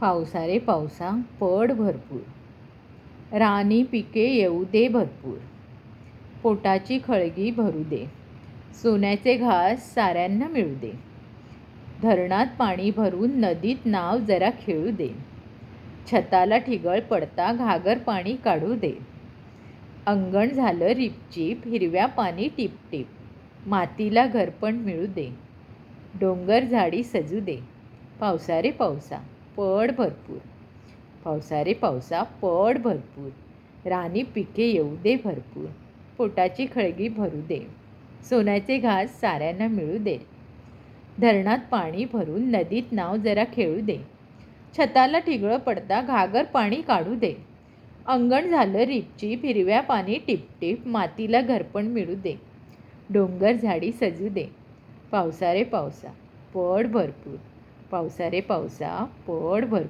पावसा रे पावसा पड भरपूर, रानी पिके येऊ दे भरपूर, पोटाची खळगी भरू दे, सोन्याचे घास साऱ्यांना मिळू दे, धरणात पाणी भरून नदीत नाव जरा खेळू दे, छताला ठिगळ पडता घागर पाणी काढू दे, अंगण झालं रिपचिप हिरव्या पानी टिपटिप, मातीला घरपण मिळू दे, डोंगर झाडी सजू दे, पावसा रे पावसा पड भरपूर, पावसा रे पावसा पड भरपूर, रानी पिके येऊ दे भरपूर, पोटाची खळगी भरू दे, सोन्याचे घास साऱ्यांना मिळू दे, धरणात पाणी भरून नदीत नाव जरा खेळू दे, छताला ठिगळं पडता घागर पाणी काढू दे, अंगण झालं रिपचिप हिरव्या पानी टिपटिप, मातीला घरपण मिळू दे, डोंगर झाडी सजू दे, पावसा रे पावसा पड भरपूर, पावसा रे पावसा पड भरपूर.